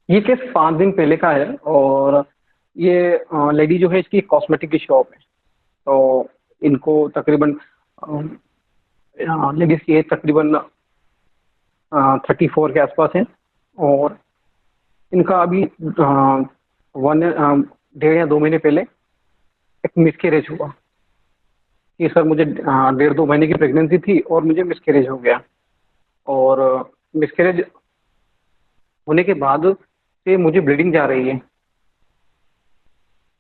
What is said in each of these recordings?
ये केस 5 दिन पहले का है। और ये लेडी जो है इसकी कॉस्मेटिक की शॉप है। तो इनको तकरीबन लेडीज की एज तकरीबन 34 के आसपास है। और इनका अभी 1.5 या 2 महीने पहले एक मिसकैरेज हुआ कि सर मुझे 1.5-2 महीने की प्रेगनेंसी थी और मुझे मिसकैरेज हो गया। और मिसकैरेज होने के बाद से मुझे ब्लीडिंग जा रही है।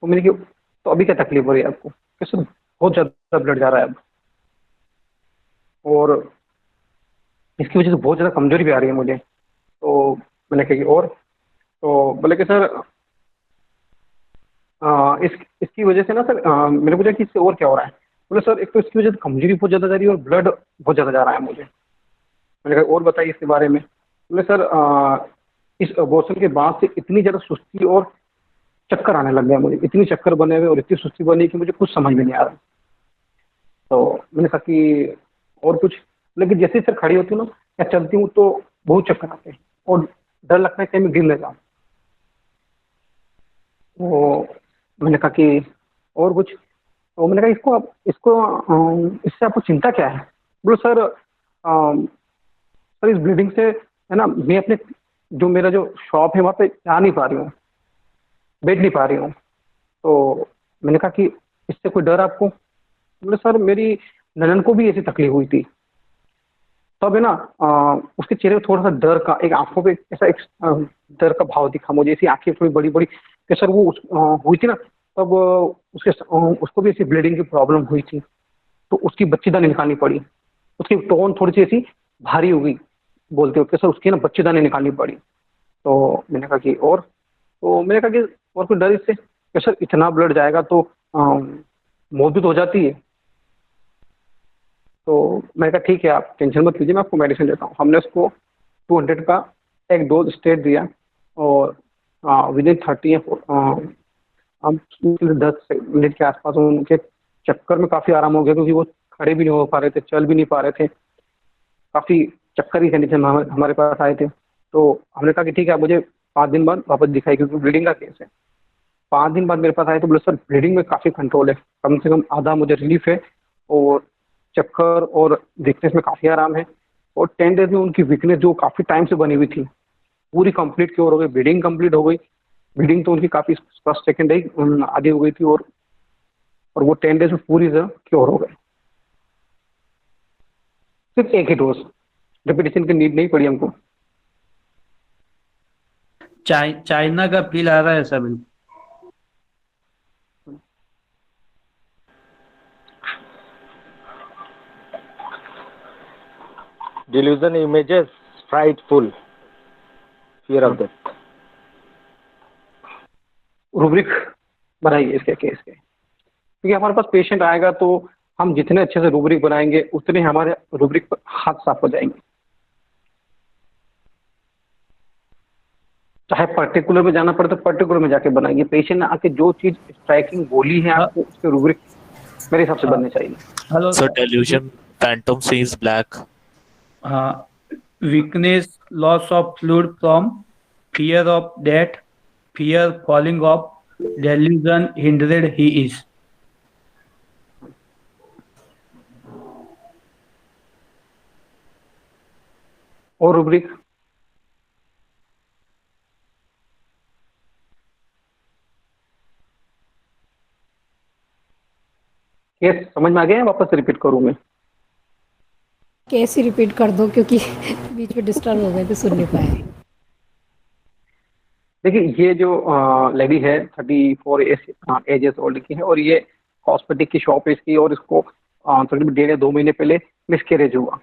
तो मैंने कि तो अभी क्या तकलीफ हो रही है आपको? कि सर बहुत ज़्यादा ब्लड जा रहा है अब, और इसकी वजह से बहुत ज़्यादा कमजोरी भी आ रही है मुझे। तो मैंने कहा कि और तो बोले कि सर इसकी वजह से ना सर, मैंने पूछा कि इससे और क्या हो रहा है? बोले सर एक तो इसकी वजह से कमजोरी बहुत ज़्यादा जा रही है और ब्लड बहुत ज़्यादा जा रहा है मुझे। मैंने कहा और बताइए इसके बारे में। बोले सर इस अबॉर्शन के बाद से इतनी ज़्यादा सुस्ती और चक्कर आने लग गया मुझे, इतनी चक्कर बने हुए और इतनी सुस्ती बनी कि मुझे कुछ समझ में नहीं आ रहा। तो मैंने कहा कि और कुछ? लेकिन जैसे ही सर खड़ी होती हूँ ना या चलती हूँ तो बहुत चक्कर आते हैं और डर लगता है कहीं मैं गिर न जाऊँ। तो मैंने कहा कि और कुछ? तो मैंने कहा इससे आपको चिंता क्या है? बोलो सर सर इस ब्लीडिंग से है ना, मैं अपने जो मेरा जो शॉप है वहाँ पे जा नहीं पा रही हूँ, बैठ नहीं पा रही हूँ। तो मैंने कहा कि इससे कोई डर आपको? बोले सर मेरी ननन को भी ऐसी तकलीफ हुई थी। तब है ना उसके चेहरे पे थोड़ा सा डर का, एक आंखों पे ऐसा एक डर का भाव दिखा मुझे, ऐसी आंखें थोड़ी बड़ी बड़ी कि सर वो हुई थी ना, तब उसको भी ऐसी ब्लीडिंग की प्रॉब्लम हुई थी। तो उसकी बच्चेदानी निकालनी पड़ी। उसकी टोन थोड़ी सी ऐसी भारी हो गई बोलते हो कि सर उसकी ना बच्चेदानी निकालनी पड़ी। तो मैंने कहा कि और? तो मैंने कहा कि और कोई डर इससे कि सर इतना ब्लड जाएगा तो मौत भी तो हो जाती है। तो मैंने कहा ठीक है आप टेंशन मत लीजिए, मैं आपको मेडिसिन देता हूँ। हमने उसको 200 का एक डोज स्टेट दिया। और विद इन 30 या हम 10 मिनट के आसपास उनके चक्कर में काफ़ी आराम हो गया, क्योंकि वो खड़े भी नहीं हो पा रहे थे, चल भी नहीं पा रहे थे, काफ़ी चक्कर की कंडीशन में हमारे पास आए थे। तो हमने कहा कि ठीक है आप मुझे 5 दिन बाद वापस दिखाई, क्योंकि ब्लीडिंग का केस है। 5 दिन बाद मेरे पास आए तो बोले सर ब्लीडिंग में काफ़ी कंट्रोल है, कम से कम आधा मुझे रिलीफ है, और चक्कर और वीकनेस में काफ़ी आराम है। और 10 डेज में उनकी वीकनेस जो काफ़ी टाइम से बनी हुई थी पूरी कंप्लीट क्योर हो गई, ब्लीडिंग कंप्लीट हो गई। ब्लीडिंग तो उनकी काफ़ी फर्स्ट सेकेंड ही आधी हो गई थी, और वो 10 डेज में पूरी तरह क्योर हो गए। सिर्फ एक ही डोज, रिपीटेशन की नीड नहीं पड़ी हमको। चाइना का फील आ रहा है sir. Delusion images, frightful, fear of death. Rubric बनाइए इसके केस के, क्योंकि हमारे पास पेशेंट आएगा तो हम जितने अच्छे से रूब्रिक बनाएंगे उतने हमारे रूब्रिक पर हाथ साफ हो जाएंगे। चाहे पर्टिकुलर में जाना पड़े तो पर्टिकुलर में जाके बनाइए। पेशेंट ने आके जो चीज स्ट्राइकिंग बोली है हाँ आपको उसके रूब्रिक मेरे हिसाब से हाँ। बनने चाहिए। Hello So sir. delusion, phantom sees black. हाँ, weakness, loss of fluid from, fear of death, fear falling of, delusion hindered he is. और रूब्रिक केस समझ में आ गया है? वापस रिपीट करूँ मैं? कैसे रिपीट कर दो, क्योंकि बीच में डिस्टर्ब हो गए थे, सुन नहीं पाए। देखिए ये जो लेडी है 34 एजेस ओल्ड की है, और ये कॉस्मेटिक की शॉप है इसकी, और इसको तकरीबन 1.5 या 2 महीने पहले मिसकैरेज हुआ।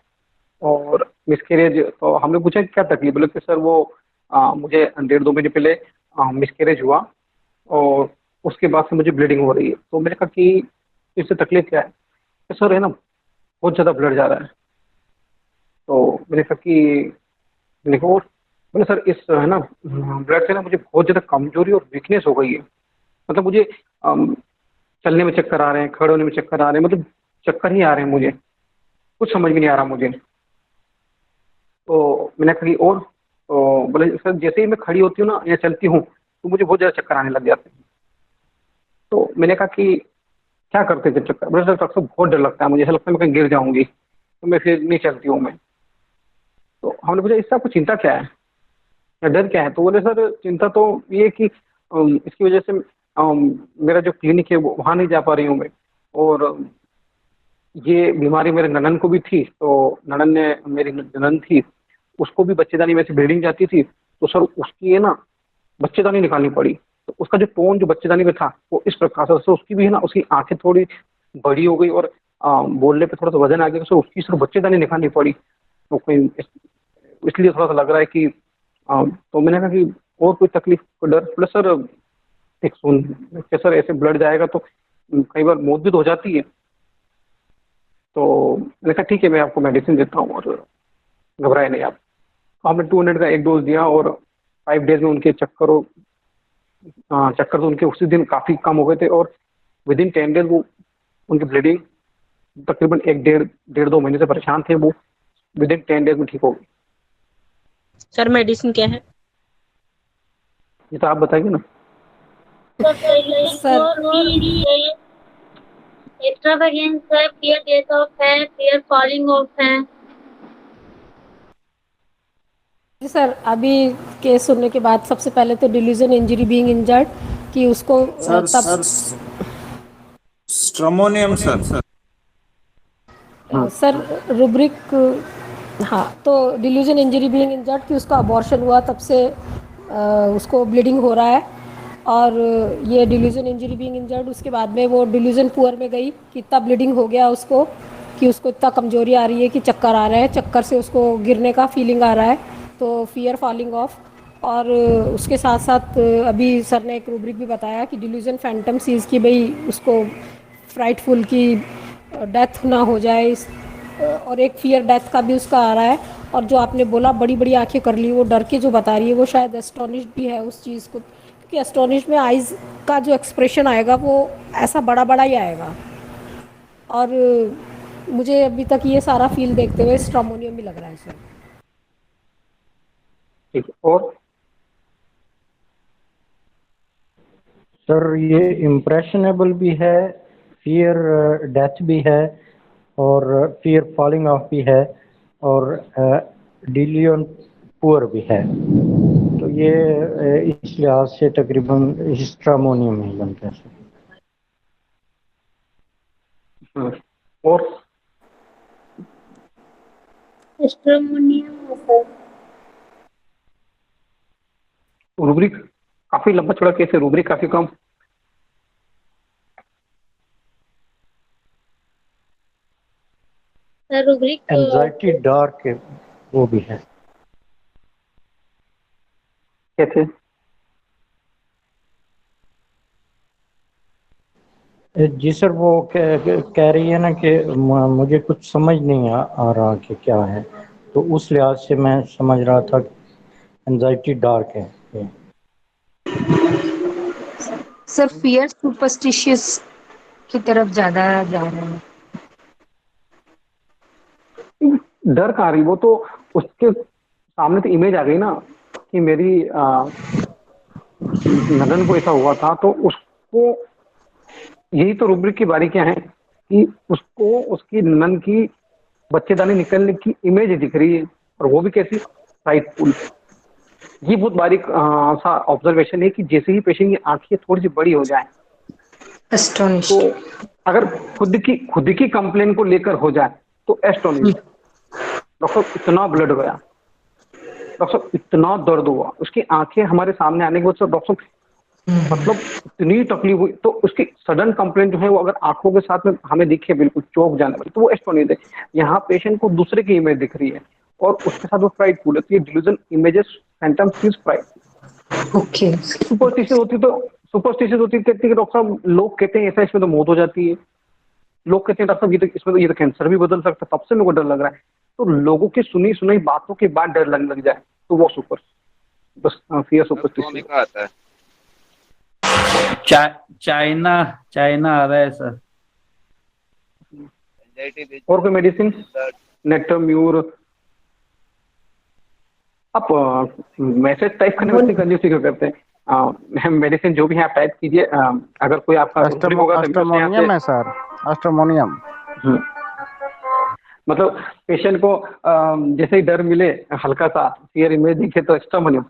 और मिसकैरेज तो हमने पूछा कि क्या तकलीफ, बोले कि सर वो मुझे 1.5-2 महीने पहले मिसकैरेज हुआ और उसके बाद से मुझे ब्लीडिंग हो रही है। तो मैंने कहा कि इससे तकलीफ क्या है? कि सर है ना बहुत ज़्यादा ब्लड जा रहा है। तो मैंने कहा कि मैंने कहा और? बोले सर इस है ना ब्लड से ना मुझे बहुत ज़्यादा कमजोरी और वीकनेस हो गई है। मतलब मुझे अम, चलने में चक्कर आ रहे हैं, खड़े होने में चक्कर आ रहे हैं, मतलब चक्कर ही आ रहे हैं मुझे, कुछ समझ में नहीं आ रहा मुझे। तो मैंने कहा कि और? तो बोले सर जैसे ही मैं खड़ी होती हूँ ना या चलती हूँ तो मुझे बहुत ज़्यादा चक्कर आने लग जाते हैं। तो मैंने कहा कि क्या करते थे चक्कर? बोले सर डॉक्टर साहब बहुत डर लगता है मुझे, ऐसा लगता है मैं कहीं गिर जाऊंगी, तो मैं फिर नहीं चलती हूँ मैं। तो हमने पूछा इससे आपको चिंता क्या है या डर क्या है? तो बोले सर चिंता तो ये है कि इसकी वजह से मेरा जो क्लिनिक है वो वहाँ नहीं जा पा रही हूँ मैं, और ये बीमारी मेरे ननन को भी थी, तो ननन ने मेरी ननन थी उसको भी बच्चेदानी में से ब्लीडिंग जाती थी, तो सर उसकी है ना बच्चेदानी निकालनी पड़ी। तो उसका जो टोन जो बच्चेदानी में था वो इस प्रकार से उसकी भी है ना, उसकी आंखें थोड़ी बड़ी हो गई और बोलने पे थोड़ा सा वजन आ गया, तो सर उसकी सिर्फ बच्चेदानी निकालनी पड़ी। तो कोई इसलिए थोड़ा सा लग रहा है कि तो मैंने कहा कि और कोई तकलीफ कोई डर? प्लस सर एक सुन कि सर ऐसे ब्लड जाएगा तो कई बार मौत भी तो हो जाती है। तो मैंने कहा ठीक है मैं आपको मेडिसिन देता हूँ और घबराए नहीं आप। तो हमने 200 का एक डोज दिया और 5 डेज में उनके चक्कर तो उनके उसी दिन काफ़ी कम हो गए थे, और विद इन 10 डेज वो उनकी ब्लीडिंग तकरीबन एक डेढ़ 2 महीने से परेशान थे, वो विद इन 10 डेज में ठीक हो गई। सर मेडिसिन क्या है? ये तो आप बताइए ना। सर एक्स्ट्रावेगेंस है, फियर डेथ ऑफ है, फियर फॉलिंग ऑफ है। जी सर, अभी केस सुनने के बाद सबसे पहले तो डिल्यूजन इंजरी बीइंग इंजर्ड कि उसको तब स्ट्रमोनियम सर। सर रुब्रिक, हाँ तो डिल्यूजन इंजरी बीइंग इंजर्ड कि उसका अबॉर्शन हुआ तब से उसको ब्लीडिंग हो रहा है, और ये डिल्यूजन इंजरी बीइंग इंजर्ड उसके बाद में वो डिल्यूजन पुअर में गई कि इतना ब्लीडिंग हो गया उसको कि उसको इतना कमजोरी आ रही है कि चक्कर आ रहा है, चक्कर से उसको गिरने का फीलिंग आ रहा है, तो फियर फॉलिंग ऑफ। और उसके साथ साथ अभी सर ने एक रूब्रिक भी बताया कि डिल्यूजन फैंटम सीज की भाई उसको फ्राइटफुल की डेथ ना हो जाए, और एक फियर डेथ का भी उसका आ रहा है। और जो आपने बोला बड़ी बड़ी आंखें कर ली, वो डर के जो बता रही है वो शायद एस्टोनिश्ड भी है उस चीज़ को, क्योंकि एस्टोनिश में आइज़ का जो एक्सप्रेशन आएगा वो ऐसा बड़ा बड़ा ही आएगा। और मुझे अभी तक ये सारा फील देखते हुए स्ट्रामोनियम भी लग रहा है सर। ठीक है, और सर ये इम्प्रेशनेबल भी है, फियर डेथ भी है, और फियर फॉलिंग ऑफ भी है, और डिलियन पुअर भी है। तो ये इस लिहाज से तकरीबन स्ट्रामोनियम ही बनता है सर। और स्ट्रोमोनियम है सर। रूब्रिक काफी लंबा चौड़ा केस है, रूब्रिक काफी कम। सर रूब्रिक एंजाइटी डार्क है, वो भी है। कैसे? जी सर, वो कह रही है ना कि मुझे कुछ समझ नहीं आ रहा कि क्या है, तो उस लिहाज से मैं समझ रहा था एंजाइटी डार्क है। सर फियर सुपरस्टिशियस की तरफ ज्यादा जा रहे हैं। डर कहाँ रही, वो तो उसके सामने तो इमेज आ गई ना कि मेरी नदन को ऐसा हुआ था, तो उसको यही तो रूब्रिक की बारीकियां हैं कि उसको उसकी ननन की बच्चेदानी निकलने की इमेज दिख रही है, और वो भी कैसी फ्राइटफुल। ये बहुत बारीक सा ऑब्जर्वेशन है कि जैसे ही पेशेंट की आंखें थोड़ी सी बड़ी हो जाए, तो अगर खुद की कंप्लेन को लेकर हो जाए तो एस्टोनिश्ड, डॉक्टर इतना ब्लड गया, डॉक्टर इतना दर्द हुआ, उसकी आंखें हमारे सामने आने के बाद डॉक्टर मतलब इतनी तकलीफ हुई, तो उसकी सडन कंप्लेंट जो है वो अगर आंखों के साथ में हमें दिखे बिल्कुल चौक जाने वाली, तो वो एस्टोनिश्ड है। यहाँ पेशेंट को दूसरे की इमेज दिख रही है और उसके साथ वो फ्राइटफुल है, तो ये delusion images phantoms is frightful. Okay. Superstitious होती कहती है कि डॉक्टर साहब, लोग कहते हैं ऐसा इसमें तो मौत हो जाती है, लोग कहते हैं डॉक्टर साहब ये तो कैंसर भी बदल सकता है, तब से मेरे को डर लग रहा है। तो लोगों की सुनी सुनाई बातों के बाद डर लगने लग जाए तो वो फियर सुपरस्टिशन आता है। चाइना आ रहा है सर। और कोई मेडिसिन? नेटम्यूर आप मैसेज टाइप करने में इतनी कंजूसी क्यों करते हैं? मेडिसिन जो भी है आप टाइप कीजिए, अगर कोई आपका रुब्रिक होगा तो अस्ट्रोमोनियम है सर, अस्ट्रोमोनियम। मतलब पेशेंट को जैसे ही डर मिले, हल्का सा फियर इमेज दिखे तो स्ट्रोमोनियम।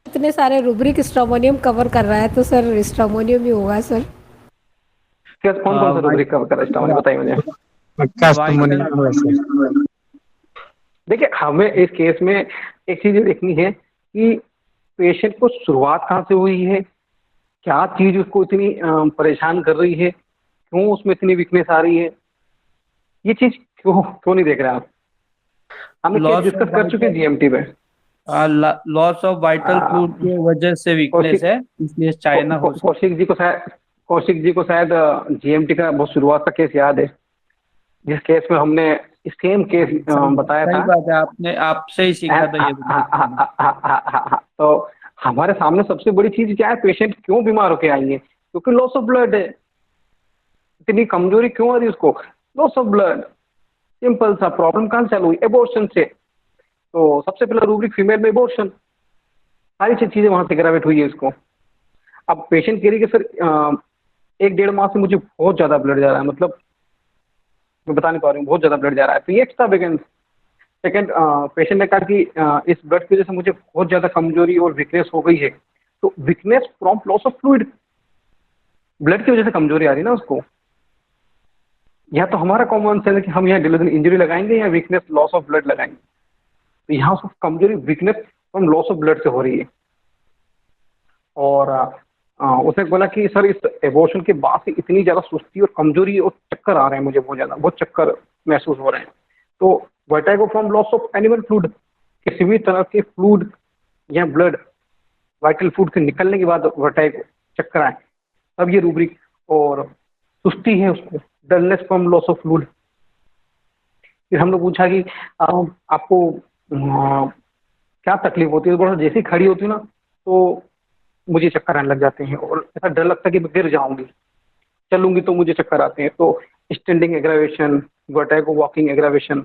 इतने सारे रूब्रिक स्ट्रोमोनियम कवर कर रहा है तो सर स्ट्रोमोनियम ही होगा सर। क्या कौन कौन सा रूब्रिक कवर कर रहा है स्ट्रोमोनियम, बताइए मुझे। देखिए, हमें इस केस में एक चीज देखनी है कि पेशेंट को शुरुआत कहाँ से हुई है, क्या चीज उसको इतनी परेशान कर रही है, क्यों उसमें इतनी वीकनेस आ रही है, ये चीज क्यों नहीं देख रहे आप? हम डिस्कस कर चुके हैं जीएमटी में। लॉस ऑफ वाइटल फ्लूइड की वजह से वीकनेस है, इसलिए चाइना हो। कौशिक जी को शायद जीएमटी का बहुत शुरुआत का केस याद है, जिस केस में हमने सेम केस बताया था। बात है, आपने आपसे ही सीखा था ये। तो हमारे सामने सबसे बड़ी चीज क्या है, पेशेंट क्यों बीमार होके आई है? क्योंकि लॉस ऑफ ब्लड है। इतनी कमजोरी क्यों आ रही है उसको? Loss of blood. सिंपल सा प्रॉब्लम कहाँ चालू हुई? एबॉर्शन से। तो सबसे पहला रूब्रिक फीमेल में एबॉर्शन, सारी चीजें वहां से ग्रेवेट हुई है इसको। अब पेशेंट कह रही है कि सर 1-1.5 माह से मुझे बहुत ज्यादा ब्लड जा रहा है, मतलब मैं बता नहीं पा रही हूँ, बहुत ज्यादा ब्लड जा रहा है। तो ये एक्स्ट्रा बिगन। सेकेंड, पेशेंट ने कहा कि इस ब्लड की वजह से मुझे बहुत ज्यादा कमजोरी और वीकनेस हो गई है। तो weakness from loss of fluid, blood की वजह से कमजोरी आ रही है ना उसको। या तो हमारा कॉमन सेंस है कि हम यहाँ डिलीजन इंजरी लगाएंगे या वीकनेस लॉस ऑफ ब्लड लगाएंगे। तो यहाँ उसको कमजोरी weakness from loss of blood से हो रही है। और उसने बोला कि सर इस एबॉर्शन के बाद से इतनी ज्यादा सुस्ती और कमजोरी और चक्कर आ रहे हैं मुझे, बहुत चक्कर महसूस हो रहे हैं। तो vertigo from loss of animal fluid, किसी भी तरह के फ्लूइड या ब्लड वाइटल फ्लूइड से निकलने के बाद वर्टिगो, चक्कर आए, तब ये रूब्रिक। और सुस्ती है उसको, dullness from loss of fluid. फिर हम लोग पूछा कि आपको क्या तकलीफ होती है? तो जैसे ही खड़ी होती है ना तो मुझे चक्कर आने लग जाते हैं और ऐसा डर लगता है कि मैं गिर जाऊंगी, चलूंगी तो मुझे चक्कर आते हैं। तो standing aggravation, vertigo, walking aggravation,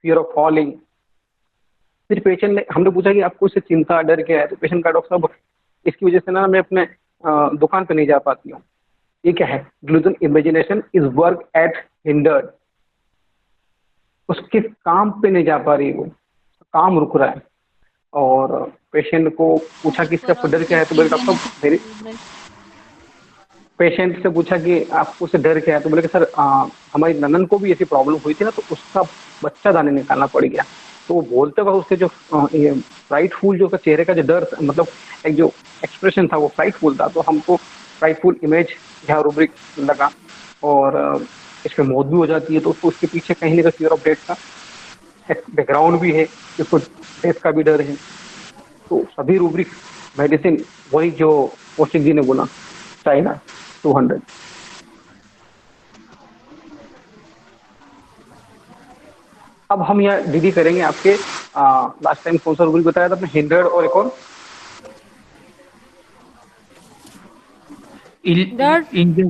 fear of falling. फिर पेशेंट ने, हमने पूछा कि आपको इससे चिंता, डर क्या है? तो पेशेंट का, डॉक्टर साहब इसकी वजह से ना मैं अपने दुकान पे नहीं जा पाती हूँ। ये क्या है? Delusion imagination is work at hindered. उसके काम पे नहीं जा पा रही, वो काम रुक रहा है। और पेशेंट को पूछा कि इसका डर क्या है? तो बोले डॉक्टर मेरी, पेशेंट से पूछा कि आपको उससे डर क्या है? तो बोले कि सर हमारी ननन को भी ऐसी प्रॉब्लम हुई थी ना, तो उसका बच्चा दाने निकालना पड़ गया। तो वो बोलते वक्त उसके जो फ्राइटफुल जो चेहरे का जो डर, मतलब एक जो एक्सप्रेशन था वो फ्राइटफुल था। तो हमको फ्राइटफुल इमेज यहाँ रूब्रिक लगा। और इसमें मौत भी हो जाती है तो उसको उसके पीछे कहीं ना कहीं फियर ऑफ डेथ का बैकग्राउंड भी है, इसको डेथ का भी डर है। तो सभी रूब्रिक मेडिसिन वही जो कौशिक जी ने बोला, चाइना 200। अब हम यहाँ डीडी करेंगे आपके लास्ट टाइम कौन सा रूब्रिक बताया था आपने? हिंडर्ड और एक और इंजरी,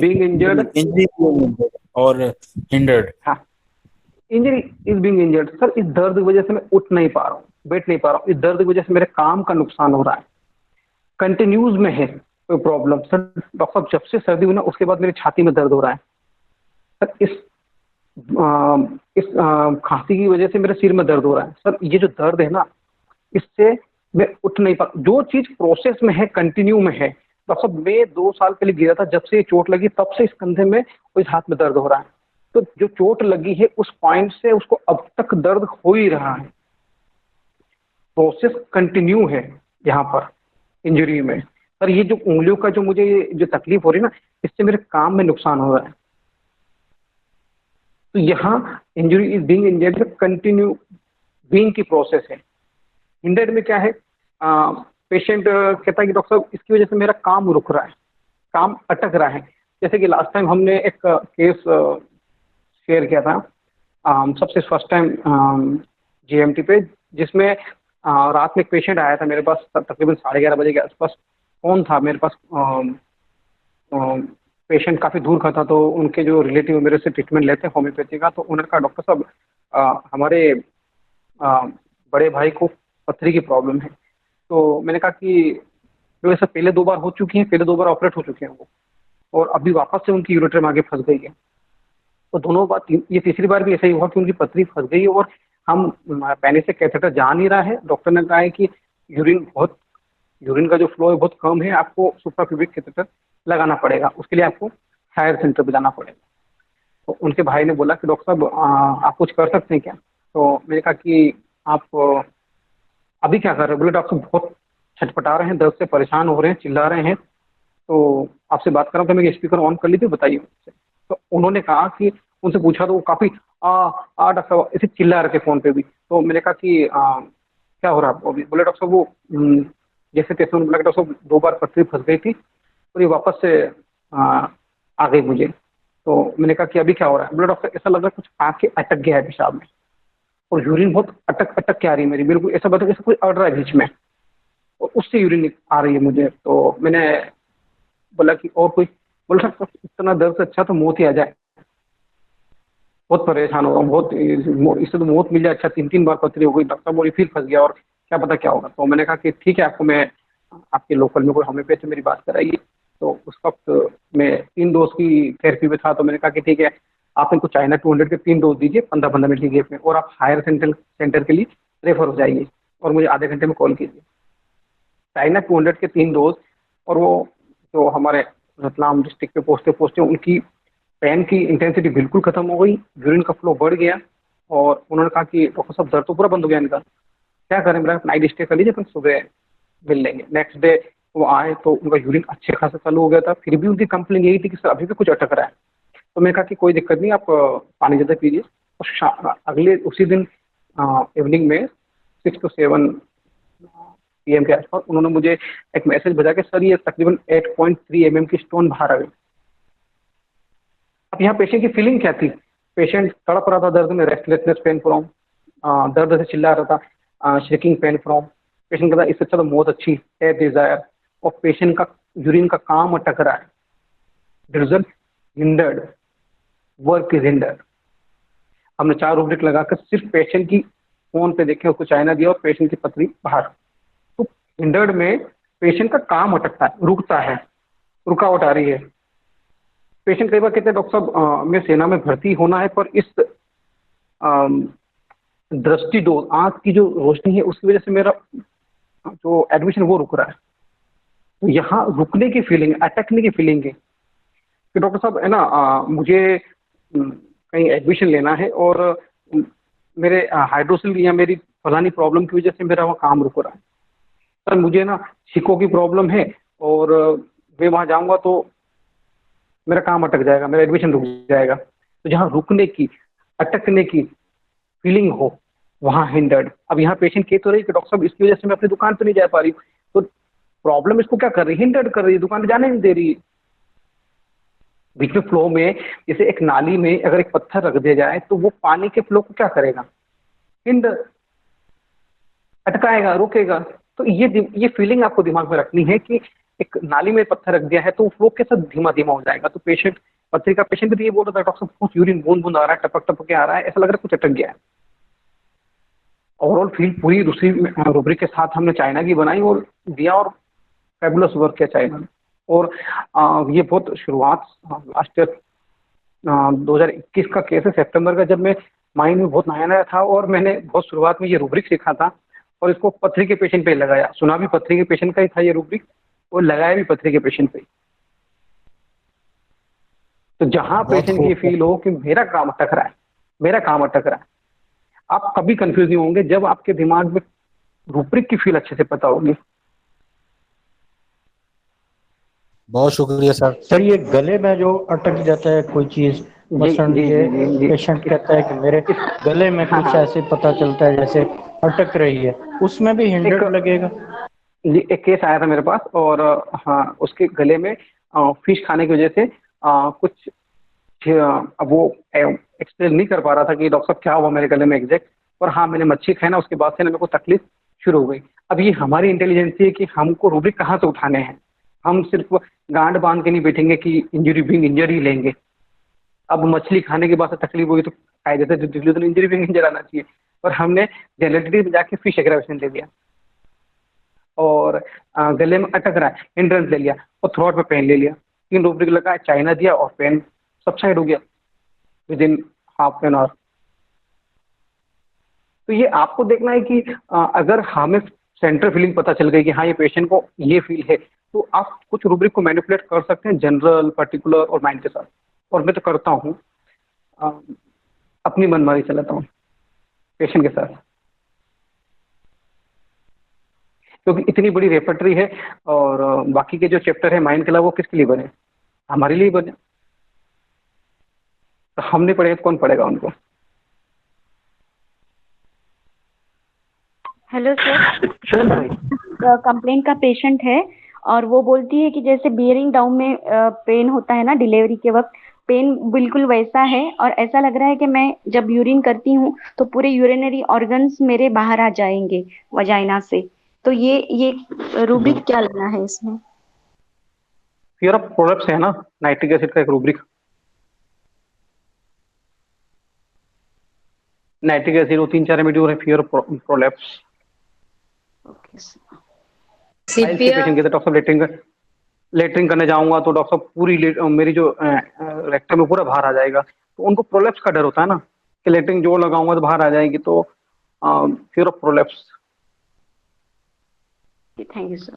बीइंग इंजर्ड और हिंडर्ड। हाँ, injury is being injured. Sir इस दर्द की वजह से मैं उठ नहीं पा रहा हूँ, बैठ नहीं पा रहा हूँ, इस दर्द की वजह से मेरे काम का नुकसान हो रहा है, कंटिन्यूज में है कोई प्रॉब्लम। सर डॉक्टर साहब जब से सर्दी हुई ना उसके बाद मेरी छाती में दर्द हो रहा है। सर इस खांसी की वजह से मेरे सिर में दर्द हो रहा है। सर ये जो दर्द है ना, इससे मैं उठ नहीं पा, जो चीज प्रोसेस में है, कंटिन्यू में है। डॉक्टर साहब मैं 2 साल पहले गिरा था, जब से ये चोट लगी तब से इस कंधे में और इस हाथ में दर्द हो रहा है। तो जो चोट लगी है उस पॉइंट से उसको अब तक दर्द हो ही रहा है, प्रोसेस कंटिन्यू है यहाँ पर इंजरी में। सर ये जो उंगलियों का जो मुझे जो तकलीफ हो रही है ना, इससे मेरे काम में नुकसान हो रहा है। तो यहाँ injury is being injured, continue being की प्रोसेस है। हिंडर्ड में क्या है? पेशेंट कहता है कि डॉक्टर साहब इसकी वजह से मेरा काम रुक रहा है, काम अटक रहा है। जैसे कि लास्ट टाइम हमने एक केस शेयर किया था, सबसे फर्स्ट टाइम जीएमटी पे, जिसमें रात में एक पेशेंट आया था मेरे पास तकरीबन 11:30 बजे के आसपास। फोन था मेरे पास, पेशेंट काफ़ी दूर का था, तो उनके जो रिलेटिव मेरे से ट्रीटमेंट लेते हैं होम्योपैथी का, तो उन्होंने कहा डॉक्टर साहब हमारे बड़े भाई को पथरी की प्रॉब्लम है। तो मैंने कहा कि जो ऐसा पहले 2 बार हो चुकी हैं, पहले 2 बार ऑपरेट हो चुके हैं वो, और अभी वापस से उनकी यूरेटर में आगे फंस गई है। तो दोनों बार ये तीसरी बार भी ऐसा ही हुआ कि उनकी पथरी फंस गई है और हम पहले से कैथेटर जा नहीं रहा है। डॉक्टर ने कहा है कि यूरिन का जो फ्लो है बहुत कम है, आपको सुप्राप्यूबिक कैथेटर लगाना पड़ेगा, उसके लिए आपको हायर सेंटर पे जाना पड़ेगा। तो उनके भाई ने बोला कि डॉक्टर साहब आप कुछ कर सकते हैं क्या? तो मैंने कहा कि आप अभी क्या कर रहे हो? बोले डॉक्टर साहब बहुत छटपटा रहे हैं, दर्द से परेशान हो रहे हैं, चिल्ला रहे हैं, तो आपसे बात कर रहा हूँ। तो मैं स्पीकर ऑन कर लीजिए, बताइए मुझसे। तो उन्होंने कहा कि उनसे पूछा तो वो काफ़ी डॉक्टर साहब ऐसे चिल्ला रहे थे फ़ोन पे भी। तो मैंने कहा कि क्या हो रहा है आपको अभी? बोले डॉक्टर साहब वो जैसे तैसे उन्होंने बोला कि डॉक्टर साहब 2 बार पथरी फंस गई थी और ये वापस से आ गई मुझे। तो मैंने कहा कि अभी क्या हो रहा है? बोले डॉक्टर ऐसा लग रहा है कुछ आके अटक गया है पेशाब में, और यूरिन बहुत अटक अटक के आ रही है मेरी, बिल्कुल ऐसा बता जैसे कोई अड़ रहा है बीच में, और उससे यूरिन आ रही है मुझे। तो मैंने बोला कि और कोई? बोला सर इतना दर्द से अच्छा तो मौत ही आ जाए, बहुत परेशान हो रहा हूँ, बहुत इससे तो मौत मिल जाए अच्छा। 3 बार पथरी हो गई, डॉक्टर बोली फिर फंस गया और क्या पता क्या होगा। तो मैंने कहा कि ठीक है, आपको मैं आपके लोकल में कोई होम्योपैथ से मेरी बात कराइए। तो उस वक्त मैं 3 डोज की थेरेपी में था, तो मैंने कहा कि ठीक है, आप इनको चाइना 200 के 3 डोज दीजिए 15-15 मिनट की गैप में, और आप हायर सेंटर के लिए रेफर हो जाइए और मुझे आधे घंटे में कॉल कीजिए। चाइना 200 के 3 डोज, और वो जो हमारे रतलाम डिस्ट्रिक्ट पे पहुँचते पहुँचते उनकी पेन की इंटेंसिटी बिल्कुल खत्म हो गई, यूरिन का फ्लो बढ़ गया, और उन्होंने कहा कि डॉक्टर साहब दर्द तो पूरा बंद हो गया इनका, क्या करें? मेरा नाइट स्टे कर लीजिए, फिर सुबह मिल लेंगे। नेक्स्ट डे वो आए तो उनका यूरिन अच्छे खासा चालू हो गया था, फिर भी उनकी कंप्लेन यही थी कि सर अभी भी कुछ अटक रहा है। तो मैंने कहा कि कोई दिक्कत नहीं, आप पानी ज़्यादा पीजिए। और अगले उसी दिन इवनिंग में 6 to 7 PM के आसपास उन्होंने मुझे एक मैसेज भेजा कि सर ये तकरीबन 8.3 mm की स्टोन बाहर आ गई। अब यहाँ पेशेंट की फीलिंग क्या थी? पेशेंट तड़प रहा था दर्द में, रेस्टलेसनेस पेन फ्रॉम, दर्द से चिल्ला रहा था, शेकिंग पेन फ्रॉम। पेशेंट कहता इससे अच्छा तो मौत अच्छी है, डिजायर। और पेशेंट का यूरिन का काम अटक रहा है, delusion hindered, work is hindered. हमने 4 रूब्रिक लगाकर सिर्फ पेशेंट की फोन पे देखे, उसको चाइना दिया और पेशेंट की पथरी बाहर। तो हिंडर्ड में पेशेंट का काम अटकता है, रुकता है, रुकावट आ रही है। पेशेंट कई बार कहते हैं डॉक्टर साहब मैं सेना में भर्ती होना है, पर इस दृष्टि डोज, आँख की जो रोशनी है उसकी वजह से मेरा जो एडमिशन वो रुक रहा है। तो यहाँ रुकने की फीलिंग, अटकने की फीलिंग है कि डॉक्टर साहब है ना मुझे कहीं एडमिशन लेना है और मेरे हाइड्रोसिल या मेरी फलानी प्रॉब्लम की वजह से मेरा वहाँ काम रुक रहा है। सर मुझे ना छिको की प्रॉब्लम है और मैं वहाँ जाऊँगा तो मेरा काम अटक जाएगा, मेरा एडमिशन रुक जाएगा। तो जहाँ रुकने की, अटकने की फीलिंग हो वहाँ हिंडर्ड। अब यहाँ पेशेंट कह तो रही कि डॉक्टर साहब इसकी वजह से मैं अपनी दुकान पर नहीं जा पा रही हूँ। तो प्रॉब्लम इसको क्या कर रही है? हिंडर्ड कर रही है, दुकान पे जाने नहीं दे रही है। बीच में फ्लो में जैसे एक नाली में अगर एक पत्थर रख दिया जाए तो वो पानी के फ्लो को क्या करेगा? हिंडर, अटकाएगा, रोकेगा। तो ये फीलिंग आपको दिमाग में रखनी है कि एक नाली में पत्थर रख दिया है तो फ्लो कैसा धीमा धीमा हो जाएगा। तो पेशेंट, पथरी का पेशेंट भी ये बोल रहा था डॉक्टर साहब कुछ यूरिन बूंद बूंद आ रहा है, टपक टपक के आ रहा है, ऐसा लग रहा है कुछ अटक गया है। ओवरऑल फील पूरी दूसरी रूब्रिक के साथ हमने चाइना की बनाई और दिया, और फैबुलस वर्क किया चाइना ने। और ये बहुत शुरुआत लास्ट ईयर 2021 का केस है, सितंबर का, जब मैं माइंड में बहुत नया नया था और मैंने बहुत शुरुआत में ये रूब्रिक सीखा था और इसको पथरी के पेशेंट पे लगाया। सुना भी पथरी के पेशेंट का ही था ये रूब्रिक, और लगाया भी पथरी के पेशेंट पे। तो जहां पेशेंट की फील हो कि मेरा काम अटक रहा है, मेरा काम अटक रहा है, आप कभी कंफ्यूज नहीं होंगे जब आपके दिमाग में रूब्रिक की फील अच्छे से पता होगी। बहुत शुक्रिया सर। सर ये गले में जो अटक जाता है कोई चीज, मसलन ये पेशेंट कहता है कि मेरे गले में कुछ ऐसे पता चलता है जैसे अटक रही है, उसमें भी हिंडर्ड लगेगा? जी, एक केस आया था मेरे पास, और हाँ उसके गले में फिश खाने की वजह से कुछ, अब वो एक्सप्लेन नहीं कर पा रहा था कि डॉक्टर साहब क्या हुआ मेरे गले में एग्जैक्ट, और हाँ मैंने मच्छी खाई ना, उसके बाद से ना मेरे को तकलीफ शुरू हो गई। अब ये हमारी इंटेलिजेंसी है कि हमको रूब्रिक कहाँ से उठाने हैं। हम सिर्फ गांड बांध के नहीं बैठेंगे कि इंजरी बिंग इंजर ही लेंगे। अब मछली खाने के बाद से तकलीफ होगी तो कायदे से डिल्यूजन इंजरी बिंग इंजर आना चाहिए, पर हमने जेनेटिक में जाके फिश एग्रावेशन ले लिया और गले में अटक रहा है हिंड्रेंस ले लिया और थ्रोट पे पेन ले लिया, 3 रूब्रिक लगा, चाइना दिया और पेन सबसाइड हो गया with in half an hour. तो ये आपको देखना है कि अगर हमें सेंटर फीलिंग पता चल गई कि हाँ ये पेशेंट को ये फील है, तो आप कुछ रूब्रिक को मैनिपुलेट कर सकते हैं जनरल, पर्टिकुलर और माइंड के साथ। और मैं तो करता हूँ, अपनी मनमानी चलाता हूँ पेशेंट के साथ, क्योंकि इतनी बड़ी रेपर्टरी है और बाकी के जो चैप्टर है माइंड के अलावा वो किसके लिए बने? हमारे लिए बने। तो हम नहीं पढ़ेंगे तो कौन पढ़ेगा उनको? हेलो सर, चल भाई, कंप्लेंट का पेशेंट है और वो बोलती है कि जैसे बियरिंग डाउन में पेन होता है ना डिलीवरी के वक्त, पेन बिल्कुल वैसा है और ऐसा लग रहा है कि मैं जब यूरिन करती हूँ तो पूरे यूरिनरी ऑर्गन्स मेरे बाहर आ जाएंगे वजाइना से। तो ये रूब्रिक क्या लेना है इसमें? फियर ऑफ प्रोलैप्स है ना, नाइट्रिक एसिड का एक रूब्रिक। नाइट्रिक एसिड वो 3-4 रेमेडी है fear of prolapse. Okay sir. Patient के डॉक्टर साहब लेटरिंग करने जाऊंगा तो डॉक्टर साहब पूरी मेरी जो रेक्टम में पूरा बाहर आ जाएगा, तो उनको प्रोलैप्स का डर होता है ना कि लेटरिंग जोड़ लगाऊंगा तो बाहर आ जाएगी, तो fear of prolapse. Thank you sir.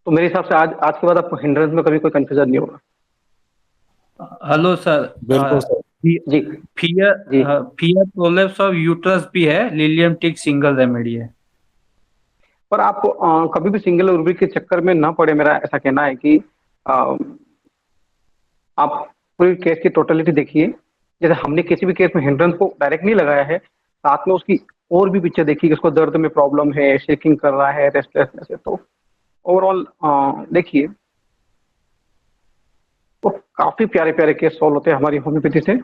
तो मेरे हिसाब से आज के बाद आपको हिंड्रेंस में कभी कोई कंफ्यूजन नहीं होगा। Hello sir. बिल्कुल सर। जी, फियर प्रोलैप्स ऑफ यूट्रस भी है, लिलियम टिक सिंगल रेमेडी है। पर आप कभी भी सिंगल रूब्रिक के चक्कर में ना पड़े। मेरा ऐसा कहना है कि आप पूरी केस की टोटलिटी देखिए। जैसे हमने किसी भी केस में हिंड्रेंस को डायरेक्ट नहीं लगाया है, साथ में उसकी और भी पिक्चर देखिए कि उसको दर्द में प्रॉब्लम है, शेकिंग कर रहा है, रेस्टलेसनेस है। तो ओवरऑल देखिए तो काफी प्यारे प्यारे केस सॉल्व होते हैं हमारी होम्योपैथी से।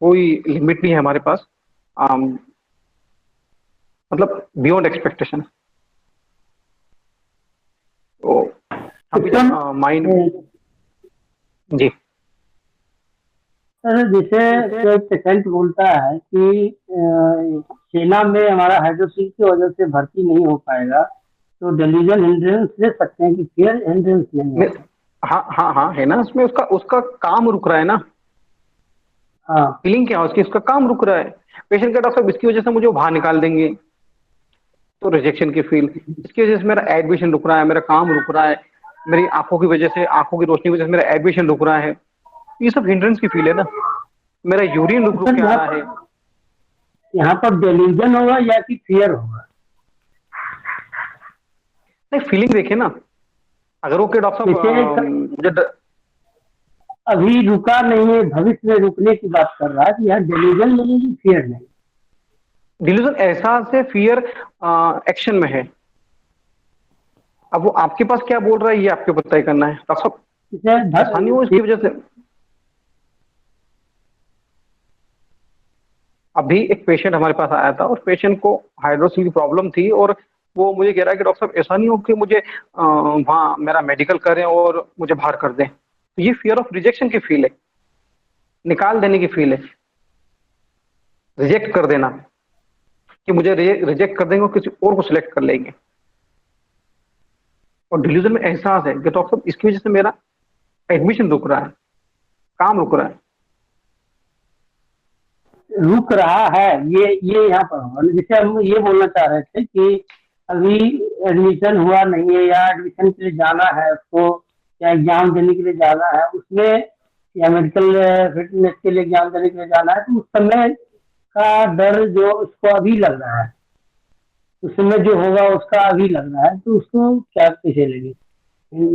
कोई लिमिट नहीं है हमारे पास, मतलब बियॉन्ड एक्सपेक्टेशन। तो अभी माइंड जी सर, जैसे कोई पेशेंट बोलता है कि सेना में हमारा हाइड्रोसिल की वजह से भर्ती नहीं हो पाएगा, तो डिलीजन हिंड्रेंस ले सकते हैं कि फियर हिंड्रेंस लेंगे? हाँ है ना, उसमें उसका काम रुक रहा है ना। हाँ, फीलिंग क्या है उसकी, उसका काम रुक रहा है। पेशेंट का डॉक्टर साहब इसकी वजह से मुझे बाहर निकाल देंगे तो रिजेक्शन की फील, इसकी वजह से मेरा एडमिशन रुक रहा है, मेरा काम रुक रहा है, मेरी आंखों की वजह से, आंखों की रोशनी की वजह से मेरा एडमिशन रुक रहा है, ये सब हिंड्रेंस की फील है ना। मेरा यूरिन रुक के आ रहा है। यहाँ पर डिलीजन होगा या कि फियर होगा? नहीं, फीलिंग देखिए ना। अगर वो के डॉक्टर साहब मुझे अभी रुका नहीं है, भविष्य में रुकने की बात कर रहा है कि यहाँ डिलीजन नहीं है, फियर नहीं। डिल्यूजन एहसास है, फियर एक्शन में है। अब वो आपके पास क्या बोल रहा है ये आपको पता ही करना है। डॉक्टर साहब आसानी हो इसकी वजह से। अभी एक पेशेंट हमारे पास आया था और पेशेंट को हाइड्रोसिल की प्रॉब्लम थी और वो मुझे कह रहा है कि डॉक्टर साहब ऐसा नहीं हो कि मुझे वहाँ मेरा मेडिकल करें और मुझे बाहर कर दें। तो ये फियर ऑफ रिजेक्शन की फील है, निकाल देने की फील है, रिजेक्ट कर देना कि मुझे रिजेक्ट कर देंगे और किसी और को सिलेक्ट कर लेंगे। और डिल्यूजन में एहसास है कि डॉक्टर साहब इसकी वजह से मेरा एडमिशन रुक रहा है, काम रुक रहा है। रुक रहा है ये यहाँ पर होगा। जैसे हम ये बोलना चाह रहे थे कि अभी एडमिशन हुआ नहीं है या एडमिशन के लिए जाना है उसको, या एग्जाम देने के लिए जाना है उसमें, या मेडिकल फिटनेस के लिए एग्जाम देने के लिए जाना है, तो उस समय का डर जो उसको अभी लग रहा है, उस समय जो होगा उसका अभी लग रहा है, तो उसको क्या कैसे लेंगे?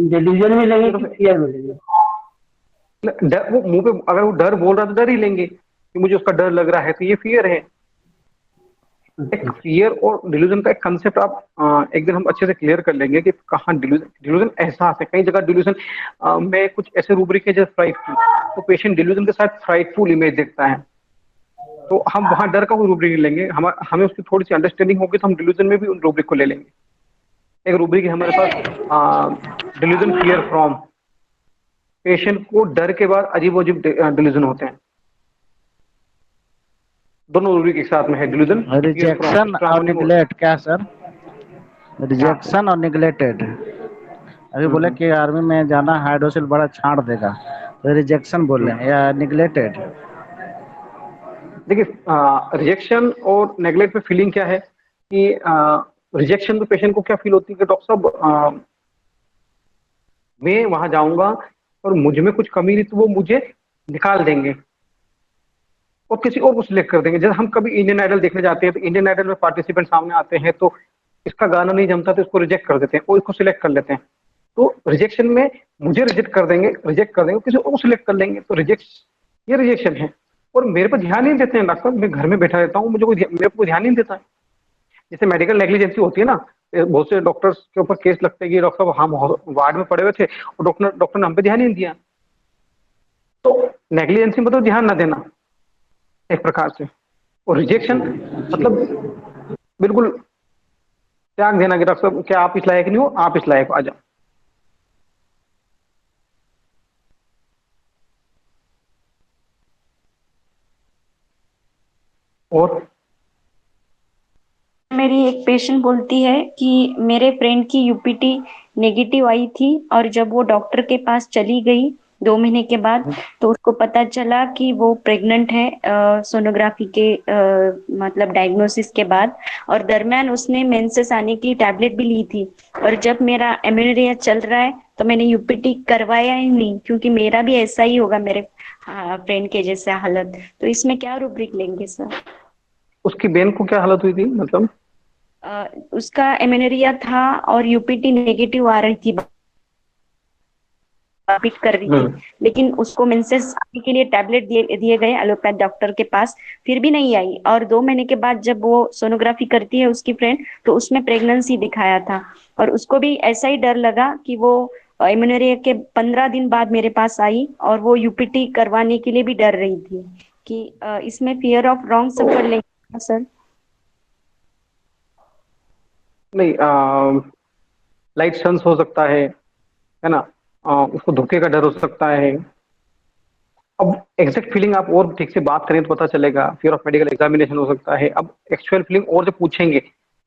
डिलीजन में लेंगे कि फियर में लेंगे? डर, वो मुंह पे अगर वो डर बोल रहा है तो डर ही लेंगे कि मुझे उसका डर लग रहा है, तो ये फियर है। एक फियर और डिल्यूजन का एक कंसेप्ट आप एक दिन हम अच्छे से क्लियर कर लेंगे कि कहाँ डिल्यूजन एहसास है। कई जगह डिल्यूजन में कुछ ऐसे रूब्रिक है जैसे फ्राइटफुल, तो पेशेंट डिल्यूजन के साथ फ्राइटफुल इमेज देखता है। तो हम वहाँ डर का कोई रूब्रिक नहीं लेंगे, हमें उसकी थोड़ी सी अंडरस्टैंडिंग होगी तो हम डिल्यूजन में भी उन रूब्रिक को ले लेंगे। एक रूब्रिक है हमारे पास डिल्यूजन फियर फ्रॉम, पेशेंट को डर के बाद अजीब अजीब डिल्यूजन होते हैं। दोनों रूब्रिक एक साथ में है, डिल्यूजन रिजेक्शन और निगलेक्ट क्या सर? रिजेक्शन और निगलेक्टेड। अभी बोले कि आर्मी में जाना हाइड्रोसिल बड़ा छांट देगा, तो रिजेक्शन बोल रहे हैं या निगलेक्टेड? देखिए रिजेक्शन और नेगलेक्ट में फीलिंग क्या है कि रिजेक्शन में पेशेंट को क्या फील होती है कि डॉक्टर साहब मैं वहां जाऊंगा और मुझ में कुछ कमी नहीं तो वो मुझे निकाल देंगे और किसी और को सिलेक्ट कर देंगे। जैसे हम कभी इंडियन आइडल देखने जाते हैं तो इंडियन आइडल में पार्टिसिपेंट सामने आते हैं तो इसका गाना नहीं जमता तो इसको रिजेक्ट कर देते हैं और इसको सिलेक्ट कर लेते हैं। तो रिजेक्शन में मुझे रिजेक्ट कर देंगे किसी और को सिलेक्ट कर लेंगे, तो ये रिजेक्शन है। और मेरे पर ध्यान नहीं देते हैं डॉक्टर साहब, मैं घर में बैठा रहता हूँ, मेरे को ध्यान नहीं देता है। जैसे मेडिकल नेग्लिजेंसी होती है ना, बहुत से डॉक्टर्स के ऊपर केस लगते हैं कि डॉक्टर साहब हम वार्ड में पड़े हुए थे और डॉक्टर ने हम पे ध्यान नहीं दिया। तो नेग्लिजेंसी मतलब ध्यान ना देना एक प्रकार से, और रिजेक्शन मतलब बिल्कुल त्याग देना कि डॉक्टर साहब क्या आप इस लायक नहीं हो, आप इस लायक आ जाओ। और मेरी एक पेशेंट बोलती है कि मेरे फ्रेंड की यूपीटी नेगेटिव आई थी और जब वो डॉक्टर के पास चली गई 2 महीने के बाद तो उसको पता चला कि वो प्रेग्नेंट है सोनोग्राफी के मतलब डायग्नोसिस के बाद, और दरमियान उसने मेंसेस आने की टैबलेट भी ली थी। और जब मेरा एमेनोरिया चल रहा है तो मैंने यूपीटी करवाया ही नहीं, क्योंकि मेरा भी ऐसा ही होगा मेरे फ्रेंड के जैसे हालत। तो इसमें क्या रूब्रिक लेंगे सर? उसकी बहन को क्या हालत हुई थी मतलब? उसका एमेनोरिया था और यूपीटी नेगेटिव आ रही थी, पिक कर रही थी, लेकिन उसको मेंसेस आने के लिए टैबलेट दिए गए एलोपैथ डॉक्टर के पास, फिर भी नहीं आई। और 2 महीने के बाद जब वो सोनोग्राफी करती है उसकी फ्रेंड, तो उसमें प्रेगनेंसी दिखाया था और उसको भी ऐसा ही डर लगा कि वो एमेनोरिया के 15 दिन बाद मेरे पास आई और वो यूपीटी करवाने के लिए भी डर रही थी। कि इसमें फियर ऑफ रॉन्ग सफर लेंगे सर? नहीं, लाइट सन्स हो सकता है ना, उसको धोखे का डर हो सकता है। अब एग्जैक्ट फीलिंग आप और ठीक से बात करें तो पता चलेगा, फियर ऑफ मेडिकल एग्जामिनेशन हो सकता है। अब एक्चुअल फीलिंग और जब पूछेंगे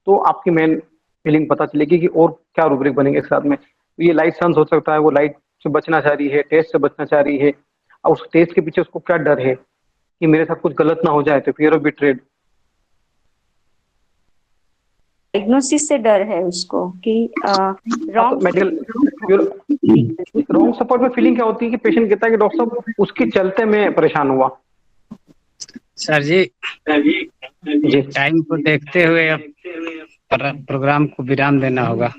तो आपकी मेन फीलिंग पता चलेगी कि और क्या रूब्रिक बनेंगे एक साथ में। तो ये लाइट सन्स हो सकता है, वो लाइट से बचना चाह रही है, टेस्ट से बचना चाह रही है, और उस टेस्ट के पीछे उसको क्या डर है कि मेरे साथ कुछ गलत ना हो जाए, तो फियर ऑफ बिट्रेड। डायग्नोसिस से डर है उसको कि रॉन्ग सपोर्ट में फीलिंग क्या होती है कि पेशेंट कहता है कि डॉक्टर साहब उसके चलते मैं परेशान हुआ। सर जी टाइम को देखते हुए अब प्रोग्राम को विराम देना होगा।